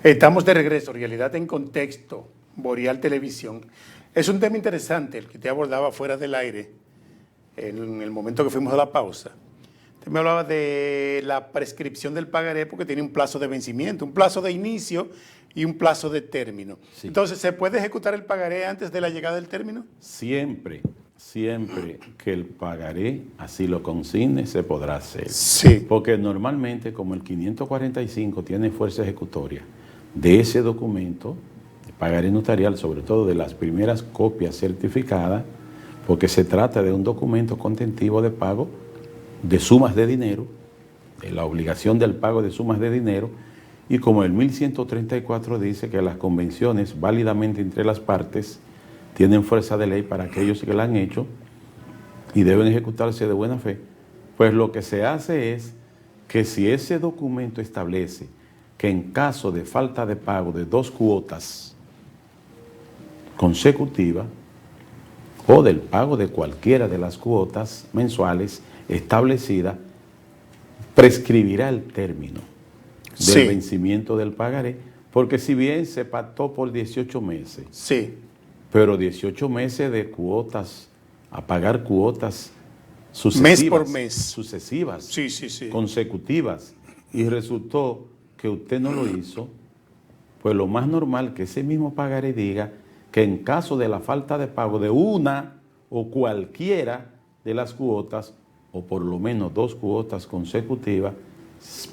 Estamos de regreso, Realidad en Contexto, Boreal Televisión. Es un tema interesante el que te abordaba fuera del aire en el momento que fuimos a la pausa. Usted me hablaba de la prescripción del pagaré porque tiene un plazo de vencimiento, un plazo de inicio y un plazo de término. Sí. Entonces, ¿se puede ejecutar el pagaré antes de la llegada del término? Siempre que el pagaré así lo consigne, se podrá hacer. Sí. Porque normalmente, como el 545 tiene fuerza ejecutoria de ese documento, de pagaré notarial, sobre todo de las primeras copias certificadas, porque se trata de un documento contentivo de pago de sumas de dinero, de la obligación del pago de sumas de dinero, y como el 1134 dice que las convenciones válidamente entre las partes tienen fuerza de ley para aquellos que la han hecho y deben ejecutarse de buena fe, pues lo que se hace es que si ese documento establece que en caso de falta de pago de 2 cuotas consecutivas o del pago de cualquiera de las cuotas mensuales establecidas, prescribirá el término del vencimiento del pagaré, porque si bien se pactó por 18 meses, pero 18 meses de cuotas, a pagar cuotas sucesivas, mes por mes, sucesivas, consecutivas, y resultó que usted no lo hizo, pues lo más normal que ese mismo pagaré diga que en caso de la falta de pago de una o cualquiera de las cuotas, o por lo menos 2 cuotas consecutivas,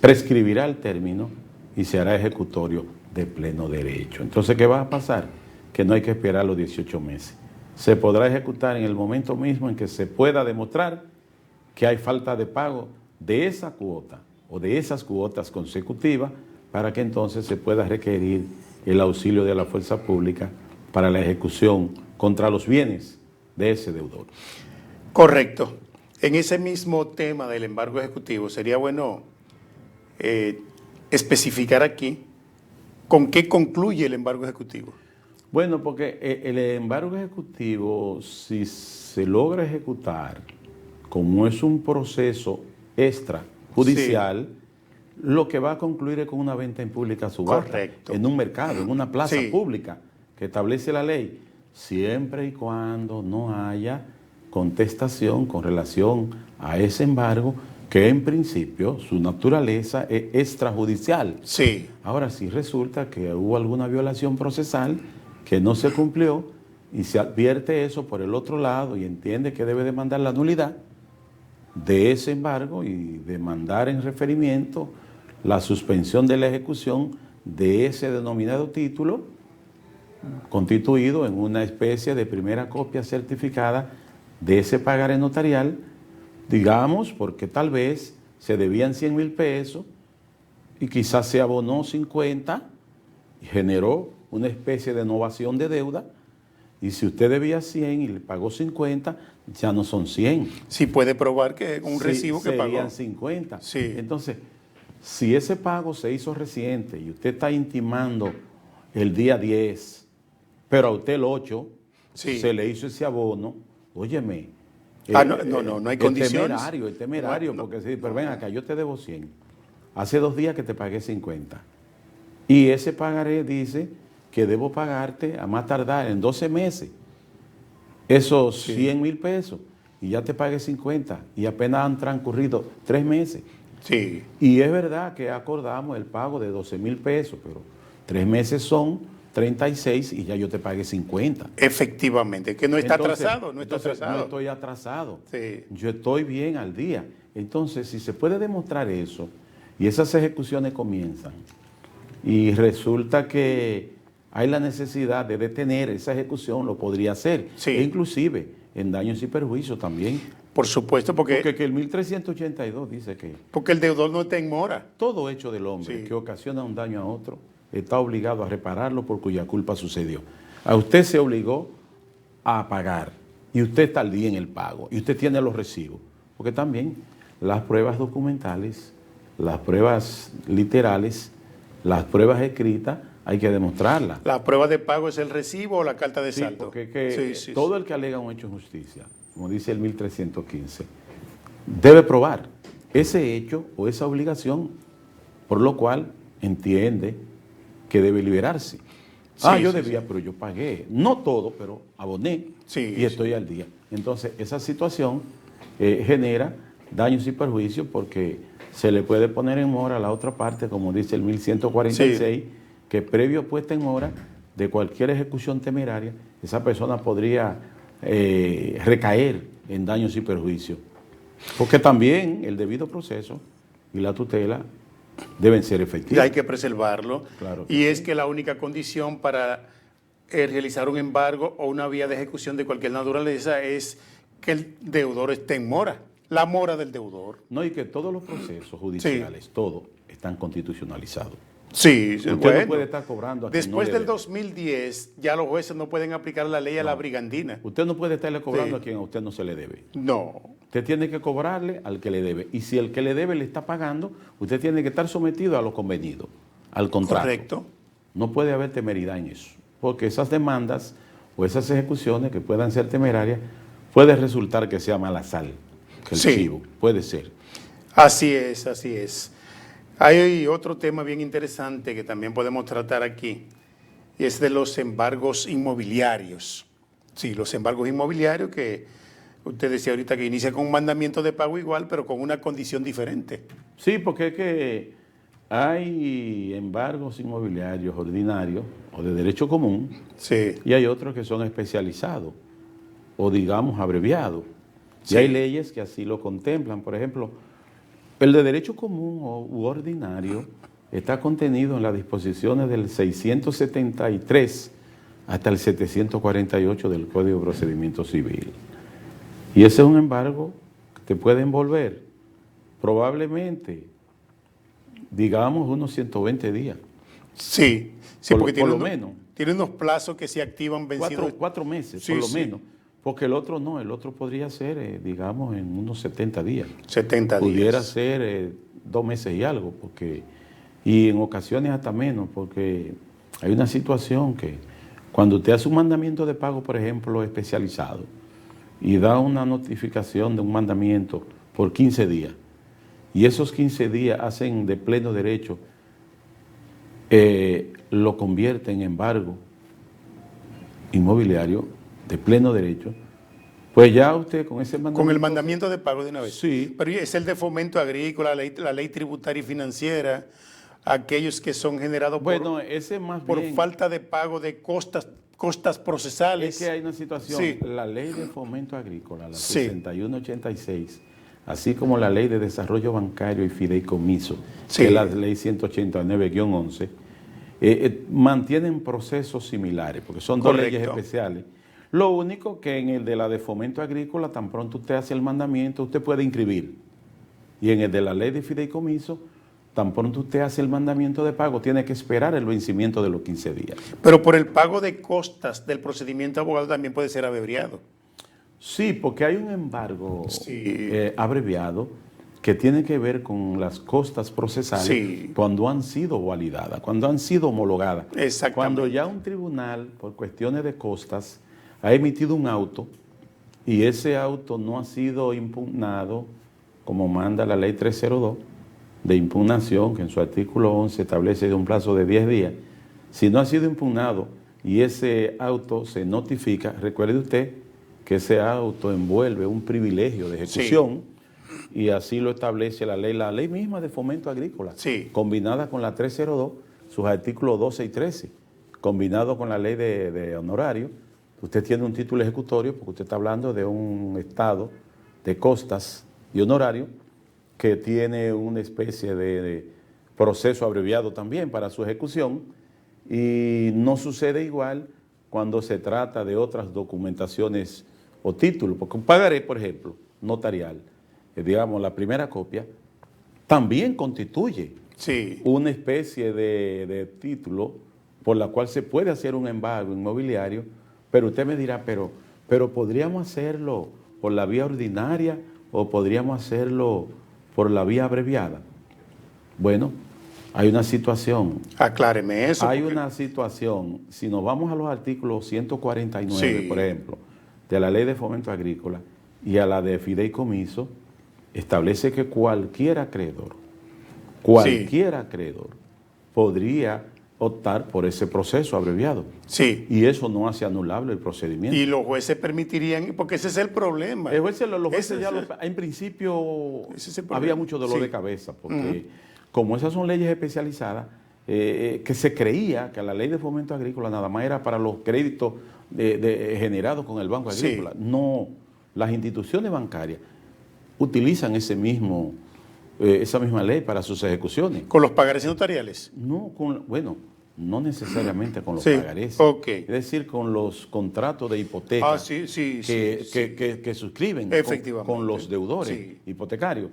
prescribirá el término y se hará ejecutorio de pleno derecho. Entonces, ¿qué va a pasar? Que no hay que esperar los 18 meses. Se podrá ejecutar en el momento mismo en que se pueda demostrar que hay falta de pago de esa cuota o de esas cuotas consecutivas, para que entonces se pueda requerir el auxilio de la fuerza pública para la ejecución contra los bienes de ese deudor. Correcto. En ese mismo tema del embargo ejecutivo, sería bueno especificar aquí con qué concluye el embargo ejecutivo. Bueno, porque el embargo ejecutivo, si se logra ejecutar, como es un proceso extrajudicial, lo que va a concluir es con una venta en pública subasta. Correcto. En un mercado, en una plaza pública que establece la ley, siempre y cuando no haya contestación con relación a ese embargo, que en principio su naturaleza es extrajudicial. Ahora, si resulta que hubo alguna violación procesal que no se cumplió y se advierte eso por el otro lado y entiende que debe demandar la nulidad de ese embargo y demandar en referimiento la suspensión de la ejecución de ese denominado título, constituido en una especie de primera copia certificada de ese pagaré notarial, digamos, porque tal vez se debían 100,000 pesos y quizás se abonó 50 y generó una especie de novación de deuda, y si usted debía 100 y le pagó 50, ya no son 100. Sí, puede probar que un recibo que pagó. Serían 50. Entonces, si ese pago se hizo reciente y usted está intimando el día 10, pero a usted el 8 se le hizo ese abono, óyeme, no hay condiciones. Es temerario, porque sí, pero ven acá, yo te debo 100. Hace 2 días que te pagué 50. Y ese pagaré dice que debo pagarte a más tardar en 12 meses esos 100,000 pesos. Y ya te pagué 50. Y apenas han transcurrido 3 meses. Y es verdad que acordamos el pago de 12,000 pesos, pero 3 meses son 36 y ya yo te pagué 50. Efectivamente, que no está atrasado, no está atrasado. No estoy atrasado, yo estoy bien al día. Entonces, si se puede demostrar eso, y esas ejecuciones comienzan, y resulta que hay la necesidad de detener esa ejecución, lo podría hacer, e inclusive en daños y perjuicios también. Por supuesto, porque el 1382 dice que... Porque el deudor no está en mora. Todo hecho del hombre que ocasiona un daño a otro está obligado a repararlo por cuya culpa sucedió. A usted se obligó a pagar y usted está al día en el pago y usted tiene los recibos, porque también las pruebas documentales, las pruebas literales, las pruebas escritas, hay que demostrarlas. ¿La prueba de pago es el recibo o la carta de saldo? Porque todo el que alega un hecho de justicia, como dice el 1315, debe probar ese hecho o esa obligación, por lo cual entiende que debe liberarse. Sí, Yo sí, debía, sí. pero yo pagué. No todo, pero aboné Sí, y estoy al día. Entonces, esa situación genera daños y perjuicios porque se le puede poner en mora a la otra parte, como dice el 1146, que previo puesta en mora de cualquier ejecución temeraria, esa persona podría recaer en daños y perjuicios. Porque también el debido proceso y la tutela deben ser Y efectivos. hay que preservarlo. Claro que Y es sí. que la única condición para realizar un embargo o una vía de ejecución de cualquier naturaleza es que el deudor esté en mora, la mora del deudor. No, y que todos los procesos judiciales, todos, están constitucionalizados. Sí, Usted bueno. no puede estar cobrando a quien Después no le del debe. 2010, ya los jueces no pueden aplicar la ley a la brigandina. Usted no puede estarle cobrando Sí. a quien a usted no se le debe. No. Usted tiene que cobrarle al que le debe. Y si el que le debe le está pagando, usted tiene que estar sometido a lo convenido, al contrato. Correcto. No puede haber temeridad en eso, porque esas demandas o esas ejecuciones que puedan ser temerarias, puede resultar que sea mala sal, que el Sí. chivo, puede ser. Así es, así es. Hay otro tema bien interesante que también podemos tratar aquí, y es de los embargos inmobiliarios. Sí, los embargos inmobiliarios que usted decía ahorita que inicia con un mandamiento de pago igual, pero con una condición diferente. Sí, porque es que hay embargos inmobiliarios ordinarios o de derecho común Sí, y hay otros que son especializados o digamos abreviados. Sí. Y hay leyes que así lo contemplan. Por ejemplo, el de derecho común u ordinario está contenido en las disposiciones del 673 hasta el 748 del Código de Procedimiento Civil. Y ese es un embargo que te puede envolver probablemente, digamos, unos 120 días. sí, sí, Por porque lo tiene, menos. tiene unos plazos que se activan vencidos. Cuatro meses, Sí, por lo sí. menos. Porque el otro no, el otro podría ser, digamos, en unos 70 días. 70 Pudiera días. ser 2 meses y algo, y en ocasiones hasta menos, porque hay una situación que cuando usted hace un mandamiento de pago, por ejemplo, especializado, y da una notificación de un mandamiento por 15 días, y esos 15 días hacen de pleno derecho, lo convierte en embargo inmobiliario de pleno derecho, pues ya usted con ese mandamiento... Con el mandamiento de pago de una vez. Sí. Pero es el de fomento agrícola, la ley tributaria y financiera, aquellos que son generados Bueno, ese más por bien... falta de pago de costas procesales. Es que hay una situación, Sí. la ley de fomento agrícola, la Sí. 6186, así como la ley de desarrollo bancario y fideicomiso, Sí. que es la ley 189-11, mantienen procesos similares, porque son dos leyes Correcto. especiales. Lo único que en el de la de fomento agrícola, tan pronto usted hace el mandamiento, usted puede inscribir. Y en el de la ley de fideicomiso, tan pronto usted hace el mandamiento de pago, tiene que esperar el vencimiento de los 15 días. Pero por el pago de costas del procedimiento abogado también puede ser abreviado. Sí, porque hay un embargo Sí. abreviado que tiene que ver con las costas procesales Sí. cuando han sido validadas, cuando han sido homologadas. Exactamente. Cuando ya un tribunal, por cuestiones de costas, ha emitido un auto y ese auto no ha sido impugnado, como manda la ley 302 de impugnación, que en su artículo 11 establece de un plazo de 10 días. Si no ha sido impugnado y ese auto se notifica, recuerde usted que ese auto envuelve un privilegio de ejecución y así lo establece la ley misma de fomento agrícola, Sí. combinada con la 302, sus artículos 12 y 13, combinado con la ley de honorario. Usted tiene un título ejecutorio porque usted está hablando de un estado de costas y honorario que tiene una especie de proceso abreviado también para su ejecución y no sucede igual cuando se trata de otras documentaciones o títulos, porque un pagaré, por ejemplo, notarial, digamos la primera copia, también constituye Sí. una especie de título por la cual se puede hacer un embargo inmobiliario, pero usted me dirá, pero podríamos hacerlo por la vía ordinaria o podríamos hacerlo por la vía abreviada. Bueno, hay una situación. Acláreme eso. Hay porque- una situación, si nos vamos a los artículos 149, Sí. por ejemplo, de la Ley de Fomento Agrícola y a la de Fideicomiso, establece que cualquier acreedor podría optar por ese proceso abreviado. Sí. Y eso no hace anulable el procedimiento. Y los jueces permitirían, porque ese es el problema. Los jueces en principio había mucho dolor de cabeza, porque como esas son leyes especializadas, que se creía que la ley de fomento agrícola nada más era para los créditos generados con el Banco Agrícola. No, las instituciones bancarias utilizan esa misma ley para sus ejecuciones. ¿Con los pagarés notariales? No, no necesariamente con los pagarés. Okay. Es decir, con los contratos de hipoteca que suscriben con los deudores hipotecarios.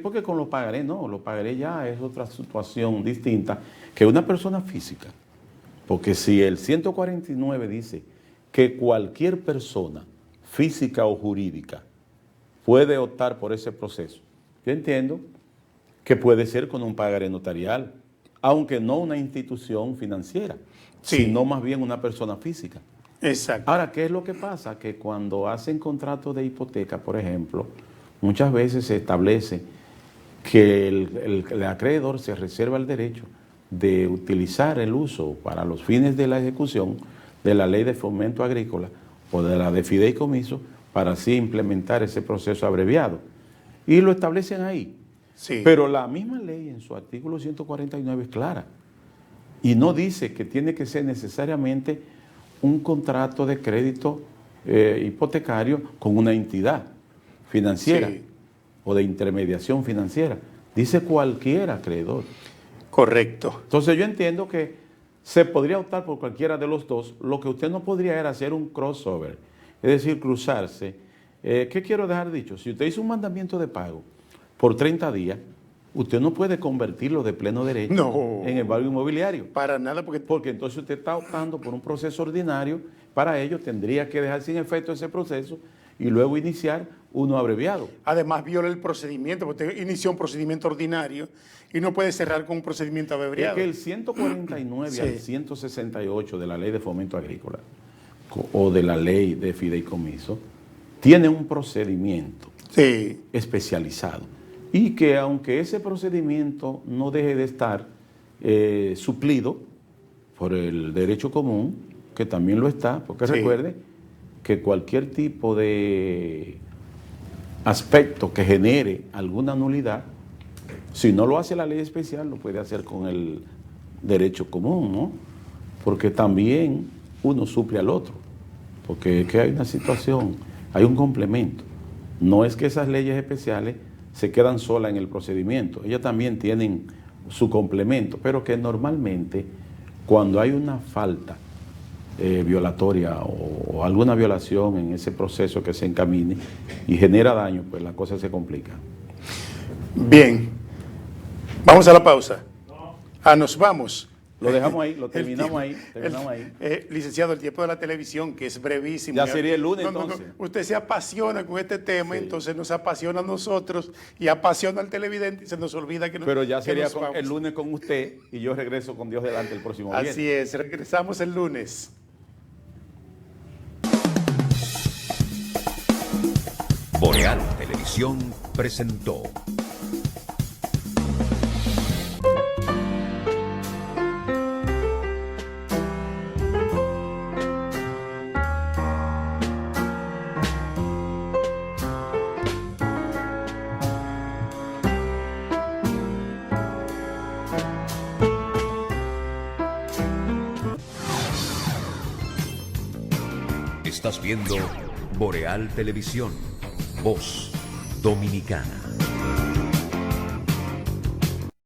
Porque con los pagarés no, los pagarés ya es otra situación distinta que una persona física. Porque si el 149 dice que cualquier persona física o jurídica puede optar por ese proceso, yo entiendo que puede ser con un pagaré notarial, aunque no una institución financiera, sino más bien una persona física. Exacto. Ahora, ¿qué es lo que pasa? Que cuando hacen contratos de hipoteca, por ejemplo, muchas veces se establece que el acreedor se reserva el derecho de utilizar el uso para los fines de la ejecución de la ley de fomento agrícola o de la de fideicomiso para así implementar ese proceso abreviado. Y lo establecen ahí. Sí. Pero la misma ley en su artículo 149 es clara y no dice que tiene que ser necesariamente un contrato de crédito hipotecario con una entidad financiera o de intermediación financiera. Dice cualquier acreedor. Correcto. Entonces yo entiendo que se podría optar por cualquiera de los dos. Lo que usted no podría era hacer un crossover, es decir, cruzarse. ¿Qué quiero dejar dicho? Si usted hizo un mandamiento de pago por 30 días, usted no puede convertirlo de pleno derecho en embargo inmobiliario. Para nada, porque entonces usted está optando por un proceso ordinario. Para ello tendría que dejar sin efecto ese proceso y luego iniciar uno abreviado. Además viola el procedimiento, porque usted inició un procedimiento ordinario y no puede cerrar con un procedimiento abreviado. Es que el 149 al 168 de la Ley de Fomento Agrícola o de la Ley de Fideicomiso tiene un procedimiento especializado y que aunque ese procedimiento no deje de estar suplido por el derecho común, que también lo está, porque recuerde que cualquier tipo de aspecto que genere alguna nulidad, si no lo hace la ley especial, lo puede hacer con el derecho común, ¿no? Porque también uno suple al otro, porque es que hay una situación, hay un complemento. No es que esas leyes especiales se quedan solas en el procedimiento, ellas también tienen su complemento, pero que normalmente cuando hay una falta violatoria o alguna violación en ese proceso que se encamine y genera daño, pues la cosa se complica. Bien, vamos a la pausa. Nos vamos. Lo dejamos ahí, lo terminamos ahí. Licenciado, el tiempo de la televisión, que es brevísimo. Ya sería el lunes entonces. Usted se apasiona con este tema, entonces nos apasiona a nosotros y apasiona al televidente y se nos olvida que Pero ya sería el lunes con usted y yo regreso con Dios delante el próximo viernes. Así es, regresamos el lunes. Boreal Televisión presentó Estás viendo Boreal Televisión, voz dominicana.